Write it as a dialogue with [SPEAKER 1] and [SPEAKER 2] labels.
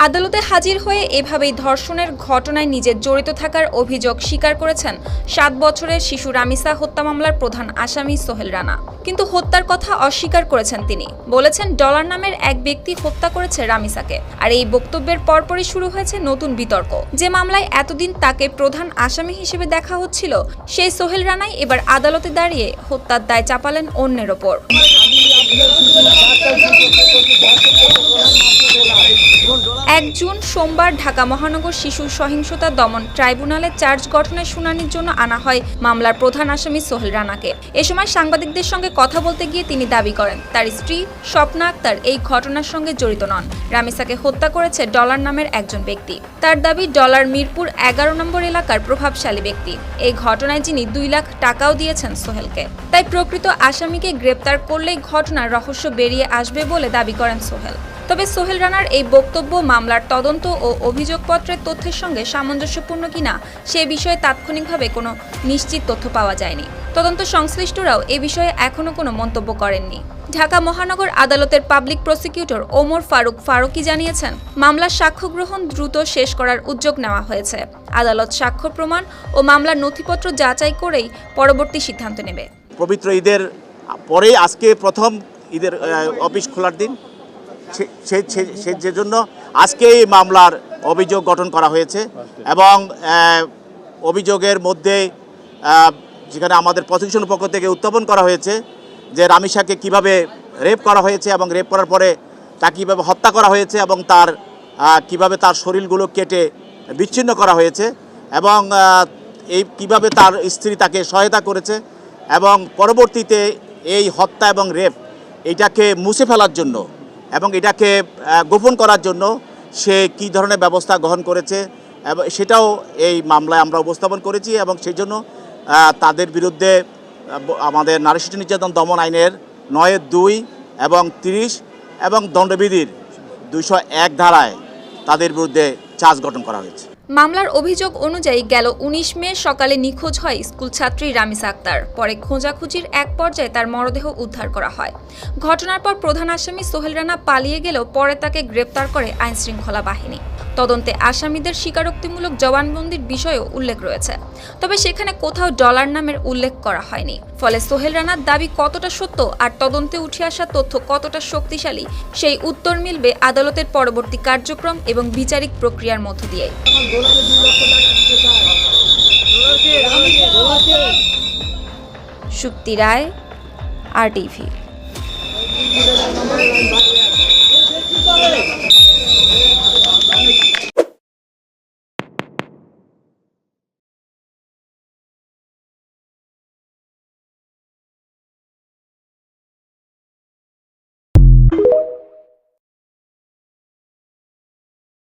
[SPEAKER 1] আদালতে হাজির হয়ে এভাবেই ধর্ষণের ঘটনায় নিজের জড়িত থাকার অভিযোগ স্বীকার করেছেন 7 বছরের শিশু রামিসা হত্যা মামলার প্রধান আসামি সোহেল রানা। কিন্তু হত্যার কথা অস্বীকার করেছেন তিনি। বলেছেন ডলার নামের এক ব্যক্তি হত্যা করেছে রামিসাকে। আর এই বক্তব্যের পরপরই শুরু হয়েছে নতুন বিতর্ক। যে মামলায় এতদিন তাকে প্রধান আসামি হিসেবে দেখা হচ্ছিল, সেই সোহেল রানাই এবার আদালতে দাঁড়িয়ে হত্যার দায় চাপালেন অন্যের ওপর। 1 জুন সোমবার ঢাকা মহানগর শিশু সহিংসতা দমন ট্রাইব্যুনালে চার্জ গঠনের শুনানির জন্য আনা হয় মামলার প্রধান আসামি সোহেল রানাকে। এ সময় সাংবাদিকদের সঙ্গে কথা বলতে গিয়ে তিনি দাবি করেন তার স্ত্রী স্বপ্না আক্তার এই ঘটনার সঙ্গে জড়িত নন। রামিসাকে হত্যা করেছে ডলার নামের একজন ব্যক্তি। তার দাবি ডলার মিরপুর 11 নম্বর এলাকার প্রভাবশালী ব্যক্তি। এই ঘটনায় যিনি 2 লাখ টাকাও দিয়েছেন সোহেলকে। তাই প্রকৃত আসামিকে গ্রেপ্তার করলেই ঘটনার রহস্য বেরিয়ে আসবে বলে দাবি করেন সোহেল। তবে সোহেল রানার এই বক্তব্য মামলার তদন্ত ও অভিযোগপত্রের তথ্যের সঙ্গে সামঞ্জস্যপূর্ণ কিনা সে বিষয়ে তাৎক্ষণিকভাবে কোনো নিশ্চিত তথ্য পাওয়া যায়নি। তদন্ত সংশ্লিষ্টরাও এ বিষয়ে এখনো কোনো মন্তব্য করেননি। ঢাকা মহানগর আদালতের পাবলিক প্রসিকিউটর ওমর ফারুকি জানিয়েছেন, মামলার সাক্ষ্য গ্রহণ দ্রুত শেষ করার উদ্যোগ নেওয়া হয়েছে। আদালত সাক্ষ্য প্রমাণ ও মামলার নথিপত্র যাচাই করেই পরবর্তী সিদ্ধান্ত নেবে।
[SPEAKER 2] পবিত্র ঈদের পরে আজকে প্রথম ঈদের অফিস খোলার দিন, সেজন্য আজকে এই মামলার অভিযোগ গঠন করা হয়েছে এবং অভিযোগের মধ্যে যেখানে আমাদের প্রসিকিউশনের পক্ষ থেকে উত্থাপন করা হয়েছে যে রামিসাকে কিভাবে রেপ করা হয়েছে এবং রেপ করার পরে তাকে কীভাবে হত্যা করা হয়েছে এবং তার কিভাবে তার শরীরগুলো কেটে বিচ্ছিন্ন করা হয়েছে এবং এই কিভাবে তার স্ত্রী তাকে সহায়তা করেছে এবং পরবর্তীতে এই হত্যা এবং রেপ এটাকে মুছে ফেলার জন্য এবং এটাকে গোপন করার জন্য সে কী ধরনের ব্যবস্থা গ্রহণ করেছে এবং সেটাও এই মামলায় আমরা উপস্থাপন করেছি এবং সেই জন্য তাদের বিরুদ্ধে আমাদের নারী শিশু নির্যাতন দমন আইনের 9(2) এবং 30 এবং দণ্ডবিধির 201 ধারায় তাদের বিরুদ্ধে চার্জ গঠন করা হয়েছে।
[SPEAKER 1] মামলার অভিযোগ অনুযায়ী গেল 19 মে সকালে নিখোঁজ হয় স্কুল ছাত্রী রামিসা আক্তার। পরে খোঁজাখুঁজির এক পর্যায়ে তার মরদেহ উদ্ধার করা হয়। ঘটনার পর প্রধান আসামি সোহেল রানা পালিয়ে গেলেও পরে তাকে গ্রেপ্তার করে আইনশৃঙ্খলা বাহিনী। তদন্তে আসামিদের স্বীকারোক্তিমূলক জবানবন্দির বিষয়েও উল্লেখ রয়েছে, তবে সেখানে কোথাও ডলার নামের উল্লেখ করা হয়নি। ফলে সোহেল রানার দাবি কতটা সত্য আর তদন্তে উঠে আসা তথ্য কতটা শক্তিশালী সেই উত্তর মিলবে আদালতের পরবর্তী কার্যক্রম এবং বিচারিক প্রক্রিয়ার মধ্য দিয়ে। সুপ্তি রায়, RTV।